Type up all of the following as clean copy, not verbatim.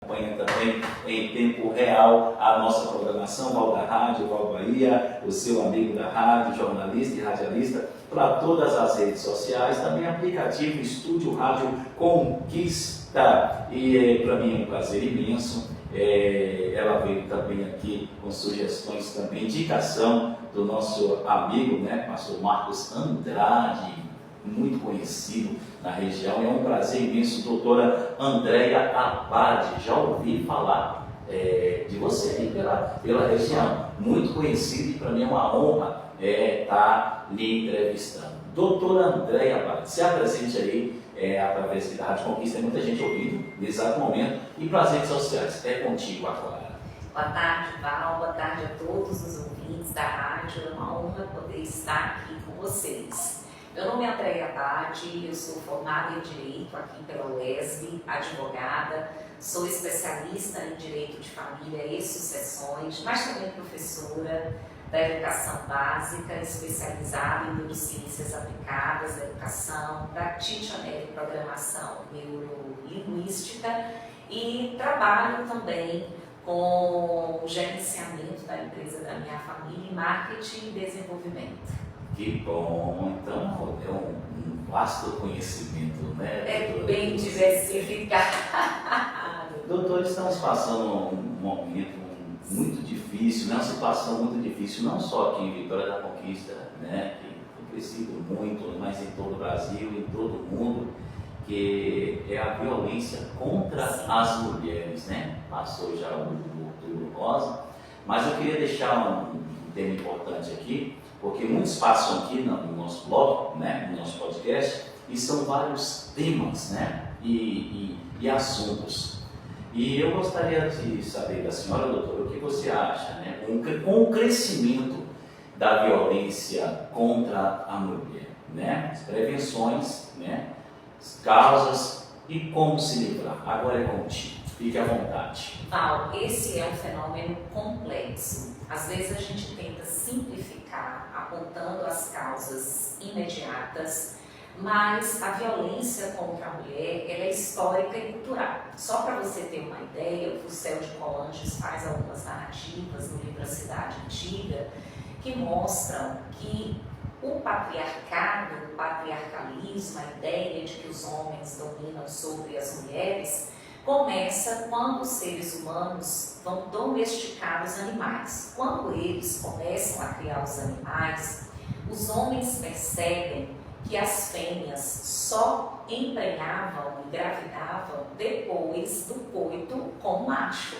Acompanha também em tempo real a nossa programação, Val da Rádio, Val Bahia, o seu amigo da rádio, jornalista e radialista, para todas as redes sociais, também aplicativo Estúdio Rádio Conquista. E para mim é um prazer imenso. Ela veio também aqui com sugestões, também indicação do nosso amigo, pastor Marcos Andrade, muito conhecido na região. É um prazer imenso, doutora Andréia Abade. Já ouvi falar de você aí pela região, muito conhecido, e para mim é uma honra estar lhe entrevistando. Doutora Andréia Abade, se apresente aí através da Rádio Conquista, tem muita gente ouvindo nesse exato momento, e para as redes sociais. É contigo agora. Boa tarde, Val, boa tarde a todos os ouvintes da rádio. É uma honra poder estar aqui com vocês. Meu nome é Andréia Abade, eu sou formada em Direito aqui pela UESB, advogada, sou especialista em Direito de Família e Sucessões, mas também professora da Educação Básica, especializada em Neurociências Aplicadas da Educação, pratitioner em Programação Neurolinguística e trabalho também com o gerenciamento da empresa da minha família em Marketing e Desenvolvimento. Que bom, então é um vasto conhecimento, né? É bem diversificado. Doutor, estamos passando um momento muito difícil, uma situação muito difícil, não só aqui em Vitória da Conquista, que tem crescido muito, mas em todo o Brasil, em todo o mundo, que é a violência contra as mulheres, Passou já o Outubro Rosa, mas eu queria deixar um tema importante aqui, porque muitos passam aqui no nosso blog, no nosso podcast, e são vários temas, e assuntos. E eu gostaria de saber da senhora, doutora, o que você acha, com o crescimento da violência contra a mulher, as prevenções, as causas e como se livrar. Agora é contigo, fique à vontade. Val, esse é um fenômeno complexo. Às vezes a gente tenta simplificar, apontando as causas imediatas, mas a violência contra a mulher ela é histórica e cultural. Só para você ter uma ideia, o Céu de Colanges faz algumas narrativas no livro A Cidade Antiga que mostram que o patriarcado, o patriarcalismo, a ideia de que os homens dominam sobre as mulheres, começa quando os seres humanos vão domesticar os animais. Quando eles começam a criar os animais, os homens percebem que as fêmeas só emprenhavam e engravidavam depois do coito com o macho.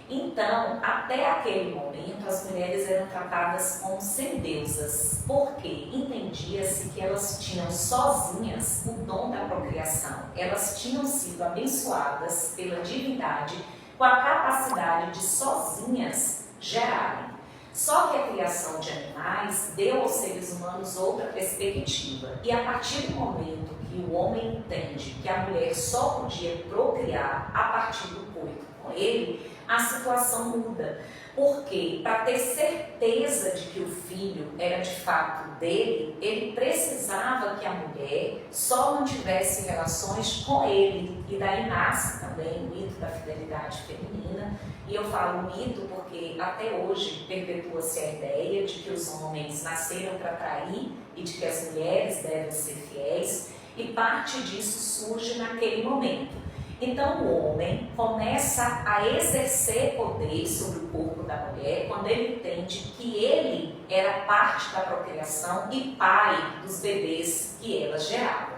Então, até aquele momento, as mulheres eram tratadas como semideusas, porque entendia-se que elas tinham sozinhas o dom da procriação. Elas tinham sido abençoadas pela divindade com a capacidade de sozinhas gerarem. Só que a criação de animais deu aos seres humanos outra perspectiva. E a partir do momento que o homem entende que a mulher só podia procriar a partir do coito com ele, a situação muda. Porque, para ter certeza de que o filho era de fato dele, ele precisava que a mulher só mantivesse relações com ele. E daí nasce também o mito da fidelidade feminina. E eu falo mito porque até hoje perpetua-se a ideia de que os homens nasceram para trair e de que as mulheres devem ser fiéis. E parte disso surge naquele momento. Então o homem começa a exercer poder sobre o corpo da mulher quando ele entende que ele era parte da procriação e pai dos bebês que elas geravam.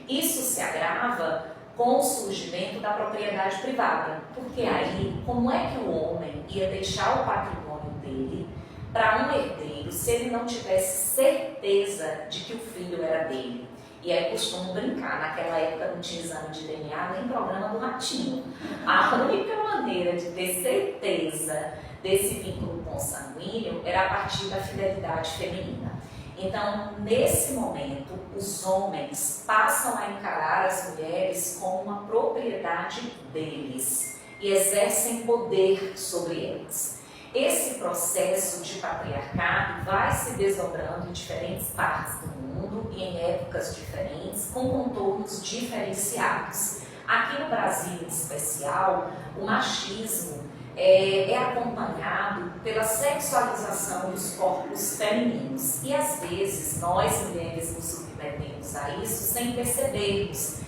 Isso se agrava com o surgimento da propriedade privada, porque aí como é que o homem ia deixar o patrimônio dele para um herdeiro se ele não tivesse certeza de que o filho era dele? E aí costumo brincar, naquela época não tinha exame de DNA nem programa do Ratinho. A única maneira de ter certeza desse vínculo consanguíneo era a partir da fidelidade feminina. Então, nesse momento, os homens passam a encarar as mulheres como uma propriedade deles e exercem poder sobre elas. Esse processo de patriarcado vai se desdobrando em diferentes partes do mundo e em épocas diferentes, com contornos diferenciados. Aqui no Brasil, em especial, o machismo é acompanhado pela sexualização dos corpos femininos. E às vezes nós mulheres nos submetemos a isso sem percebermos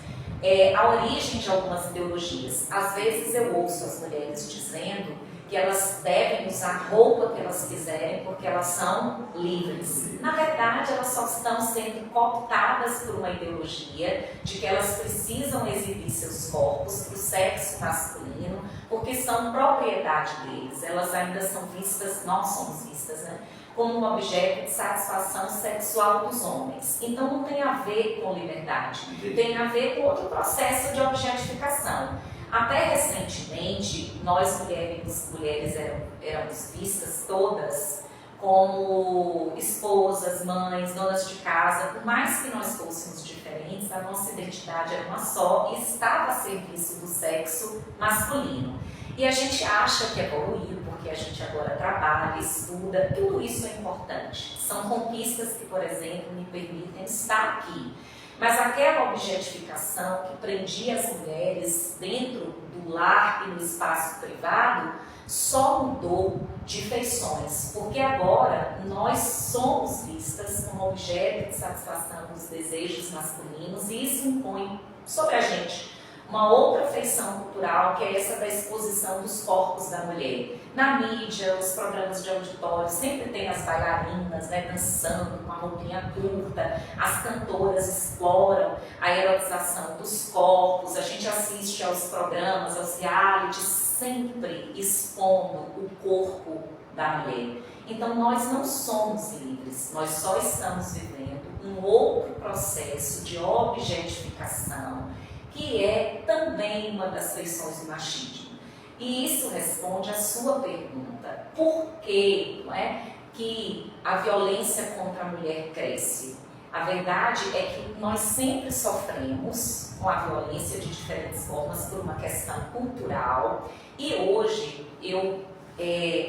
a origem de algumas ideologias. Às vezes eu ouço as mulheres dizendo que elas devem usar roupa que elas quiserem porque elas são livres. Na verdade, elas só estão sendo cooptadas por uma ideologia de que elas precisam exibir seus corpos para o sexo masculino porque são propriedade deles. Elas ainda são vistas, nós somos vistas, né, como um objeto de satisfação sexual dos homens. Então não tem a ver com liberdade, tem a ver com outro processo de objetificação. Até recentemente, nós mulheres éramos vistas todas como esposas, mães, donas de casa. Por mais que nós fôssemos diferentes, a nossa identidade era uma só e estava a serviço do sexo masculino. E a gente acha que evoluiu, porque a gente agora trabalha, estuda, tudo isso é importante. São conquistas que, por exemplo, me permitem estar aqui. Mas aquela objetificação que prendia as mulheres dentro do lar e no espaço privado só mudou de feições, porque agora nós somos vistas como objeto de satisfação dos desejos masculinos e isso impõe sobre a gente uma outra feição cultural, que é essa da exposição dos corpos da mulher. Na mídia, os programas de auditório, sempre tem as bailarinas, né, dançando com uma roupinha curta, as cantoras exploram a erotização dos corpos, a gente assiste aos programas, aos realities, sempre expondo o corpo da mulher. Então nós não somos livres, nós só estamos vivendo um outro processo de objetificação, que é também uma das feições do machismo. E isso responde à sua pergunta: por que, não é, que a violência contra a mulher cresce? A verdade é que nós sempre sofremos com a violência de diferentes formas por uma questão cultural. E hoje eu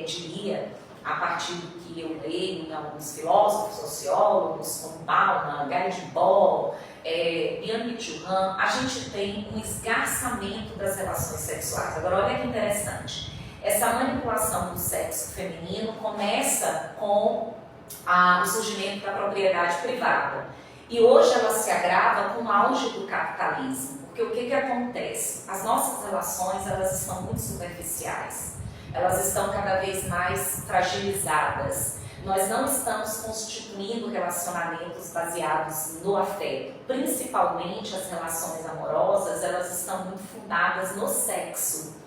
diria, a partir do que eu leio em alguns filósofos, sociólogos, como Bauman, Gerdau, Byung Chul Han, a gente tem um esgarçamento das relações sexuais. Agora, olha que interessante. Essa manipulação do sexo feminino começa com o surgimento da propriedade privada. E hoje ela se agrava com o auge do capitalismo. Porque o que acontece? As nossas relações, elas estão muito superficiais. Elas estão cada vez mais fragilizadas. Nós não estamos constituindo relacionamentos baseados no afeto. Principalmente as relações amorosas, elas estão muito fundadas no sexo.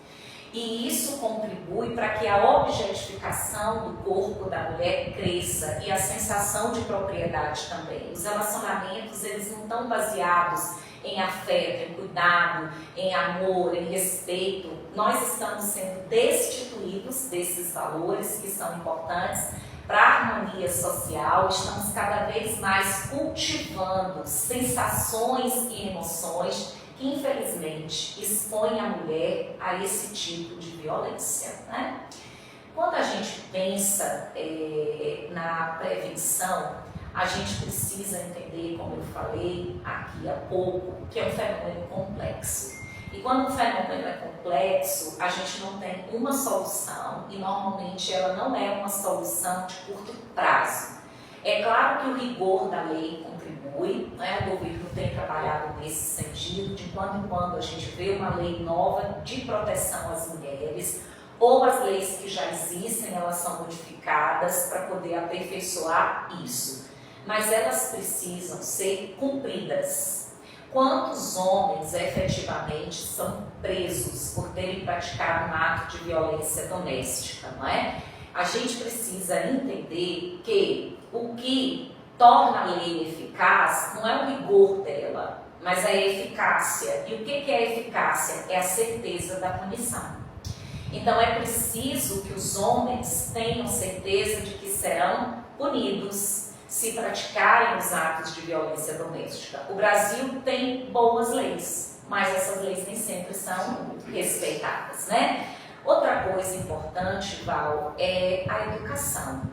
E isso contribui para que a objetificação do corpo da mulher cresça e a sensação de propriedade também. Os relacionamentos, eles não estão baseados em afeto, em cuidado, em amor, em respeito. Nós estamos sendo destituídos desses valores que são importantes para a harmonia social. Estamos cada vez mais cultivando sensações e emoções que, infelizmente, expõem a mulher a esse tipo de violência, né? Quando a gente pensa na prevenção, a gente precisa entender, como eu falei aqui há pouco, que é um fenômeno complexo. E quando o fenômeno é complexo, a gente não tem uma solução e normalmente ela não é uma solução de curto prazo. É claro que o rigor da lei contribui, né? O governo tem trabalhado nesse sentido, de quando em quando a gente vê uma lei nova de proteção às mulheres, ou as leis que já existem, elas são modificadas para poder aperfeiçoar isso. Mas elas precisam ser cumpridas. Quantos homens efetivamente são presos por terem praticado um ato de violência doméstica, não é? A gente precisa entender que o que torna a lei eficaz não é o rigor dela, mas a eficácia. E o que é a eficácia? É a certeza da punição. Então é preciso que os homens tenham certeza de que serão punidos se praticarem os atos de violência doméstica. O Brasil tem boas leis, mas essas leis nem sempre são respeitadas, né? Outra coisa importante, Val, é a educação.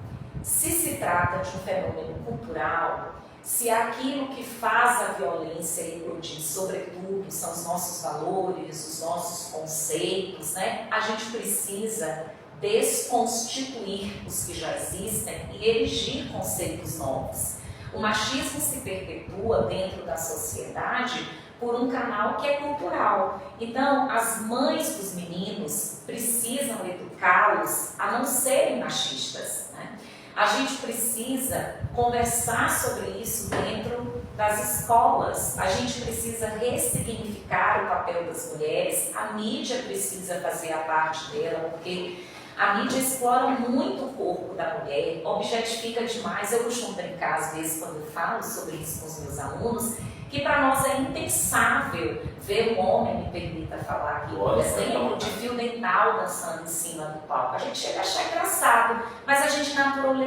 Se trata de um fenômeno cultural, se aquilo que faz a violência eclodir, sobretudo, são os nossos valores, os nossos conceitos, né? A gente precisa desconstituir os que já existem e erigir conceitos novos. O machismo se perpetua dentro da sociedade por um canal que é cultural. Então, as mães dos meninos precisam educá-los a não serem machistas, né? A gente precisa conversar sobre isso dentro das escolas. A gente precisa ressignificar o papel das mulheres. A mídia precisa fazer a parte dela, porque a mídia explora muito o corpo da mulher, objetifica demais. Eu costumo brincar, às vezes, quando eu falo sobre isso com os meus alunos, que para nós é impensável ver um homem, me permita falar aqui, por exemplo, de fio dental dançando em cima do palco. A gente chega a achar engraçado, mas a gente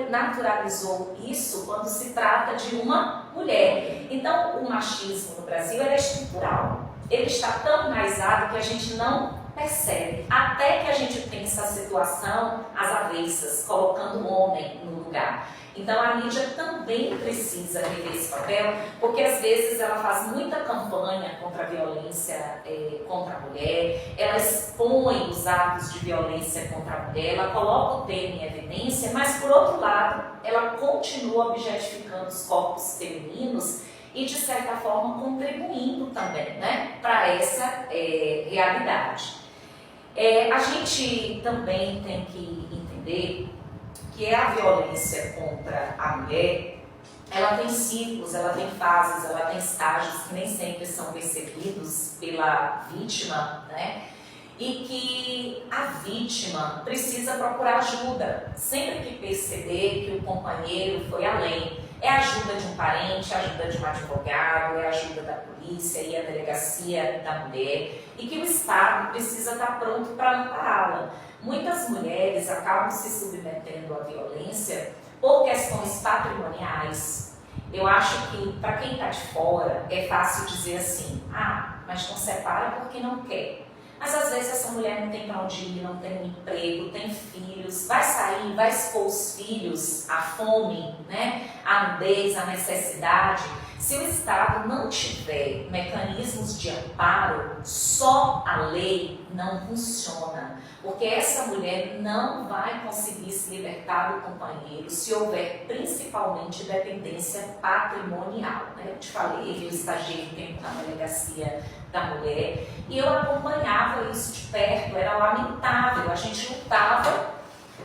naturalizou isso quando se trata de uma mulher. Então, o machismo no Brasil é estrutural. Ele está tão enraizado que a gente não percebe, até que a gente pensa a situação às avessas, colocando o homem no lugar. Então a mídia também precisa rever esse papel, porque às vezes ela faz muita campanha contra a violência contra a mulher, ela expõe os atos de violência contra a mulher, ela coloca o tema em evidência, mas por outro lado, ela continua objetificando os corpos femininos e de certa forma contribuindo também, né, para essa realidade. A gente também tem que entender que a violência contra a mulher, ela tem ciclos, ela tem fases, ela tem estágios que nem sempre são percebidos pela vítima, né? E que a vítima precisa procurar ajuda, sempre que perceber que o companheiro foi além. É a ajuda de um parente, a ajuda de um advogado, é a ajuda da polícia e a delegacia da mulher, e que o Estado precisa estar pronto para ampará-la. Muitas mulheres acabam se submetendo à violência por questões patrimoniais. Eu acho que, para quem está de fora, é fácil dizer assim, mas não separa porque não quer. Mas às vezes essa mulher não tem para onde ir, não tem um emprego, tem filhos, vai sair, vai expor os filhos à fome, né? À nudez, à necessidade. Se o Estado não tiver mecanismos de amparo, só a lei não funciona. Porque essa mulher não vai conseguir se libertar do companheiro se houver principalmente dependência patrimonial, né? Eu te falei, eu estagiei um tempo na delegacia da mulher e eu acompanhava isso de perto, era lamentável, a gente lutava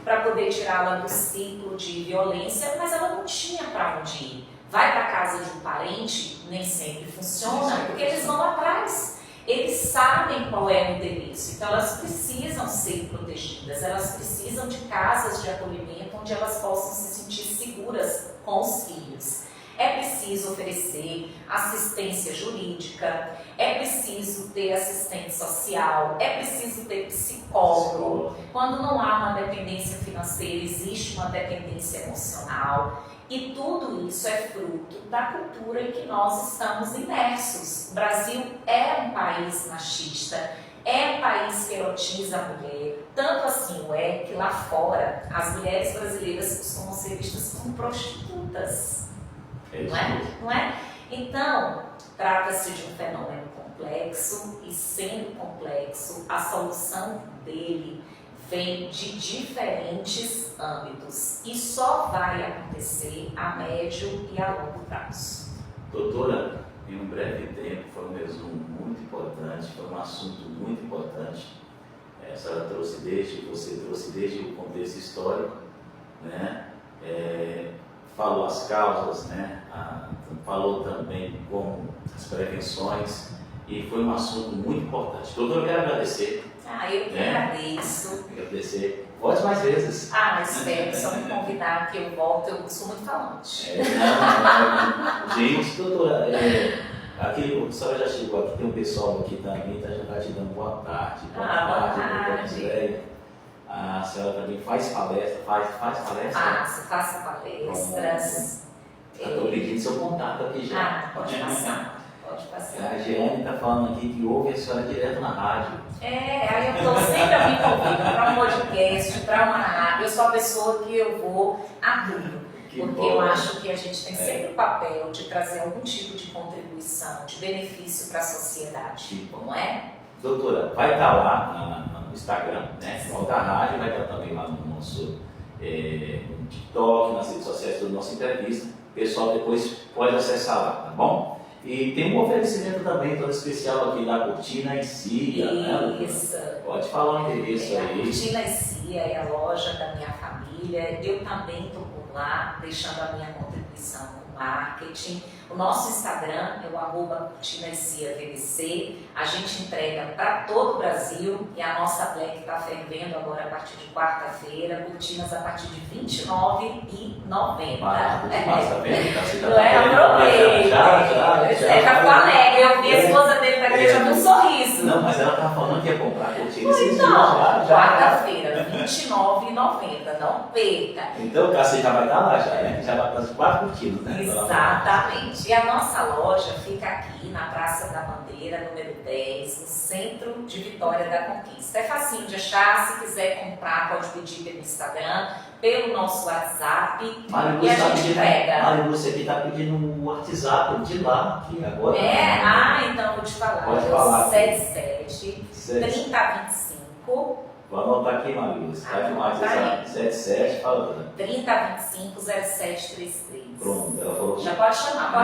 para poder tirá-la do ciclo de violência, mas ela não tinha para onde ir. Vai para a casa de um parente, nem sempre funciona, porque eles vão atrás. Eles sabem qual é o endereço, então elas precisam ser protegidas, elas precisam de casas de acolhimento onde elas possam se sentir seguras com os filhos. É preciso oferecer assistência jurídica, é preciso ter assistente social, é preciso ter psicólogo. Quando não há uma dependência financeira, existe uma dependência emocional. E tudo isso é fruto da cultura em que nós estamos imersos. O Brasil é um país machista, é um país que erotiza a mulher. Tanto assim que lá fora as mulheres brasileiras costumam ser vistas como prostitutas. Não é? Então, trata-se de um fenômeno complexo e, sendo complexo, a solução dele vem de diferentes âmbitos e só vai acontecer a médio e a longo prazo. Doutora, em um breve tempo, foi um resumo muito importante, foi um assunto muito importante. A senhora trouxe você trouxe desde o contexto histórico, né? Falou as causas, né? Falou também como as prevenções e foi um assunto muito importante. Doutora, eu quero agradecer. Eu que agradeço. Agradecer. Volte mais vezes. Espero, só me convidar que eu volto, eu sou muito falante. Gente, doutora, aqui, a senhora já chegou aqui, tem um pessoal aqui também, já está te dando boa tarde. Boa tarde. A senhora também faz palestra, faz palestra? Faço palestras. Estou pedindo seu contato aqui já. Pode passar. A Jeane está falando aqui que ouve a senhora direto na rádio. Aí eu estou sempre me convidando para um podcast, para uma rádio. Eu sou a pessoa que eu vou a tudo. Porque bom. eu acho que a gente tem sempre o papel de trazer algum tipo de contribuição, de benefício para a sociedade, Que bom. não é? Doutora, vai estar lá no Instagram, né? Volta a Rádio, vai estar também lá no nosso no TikTok, nas redes sociais da nossa entrevista. O pessoal depois pode acessar lá, tá bom? E tem um oferecimento também todo especial aqui da Cortina e Cia, né? Isso. Pode falar o endereço A aí. Cortina e Cia é a loja da minha família. Eu também estou por lá, deixando a minha contribuição com marketing. O nosso Instagram é o @CortinaECiaVBC. A gente entrega para todo o Brasil e a nossa Black está fervendo agora a partir de quarta-feira. Cortinas a partir de R$ 29,90. Barato demais, tá vendo? Você já Não é? Aproveita. Já ficou alegre. Eu vi a esposa dele na igreja com um sorriso. Não, mas ela estava falando que ia comprar cortina esses dias Então, já. quarta-feira, R$ 29,90. Não perca. Então, o Cássio já vai estar lá já, né? Já vai para as 4 cortinas, né? Exatamente. E a nossa loja fica aqui na Praça da Bandeira, número 10, no centro de Vitória da Conquista. É facinho de achar, se quiser comprar, pode pedir pelo Instagram, pelo nosso WhatsApp e a gente entrega. Mário, você aqui está pedindo um WhatsApp de lá, aqui agora. Então vou te falar. Pode falar. 77 3025. Vou anotar aqui, Mário. Está demais. 77, fala. 3025 0733. Pronto, ela falou que... Já pode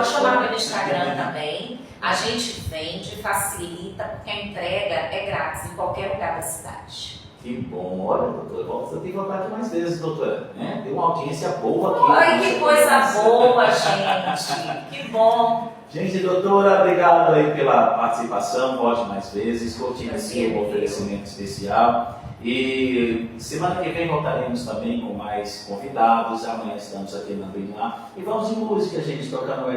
chamar pelo Instagram também. A gente vende, facilita, porque a entrega é grátis em qualquer lugar da cidade. Que bom, olha, doutora, você tem que voltar aqui mais vezes, doutora. Né? Tem uma audiência boa aqui. Oi, que coisa boa, gente. Que bom. Gente, doutora, obrigado aí pela participação, volte mais vezes. Cortina sim, um oferecimento especial. E semana que vem voltaremos também com mais convidados. Amanhã estamos aqui na Vinha e vamos de música, gente, tocando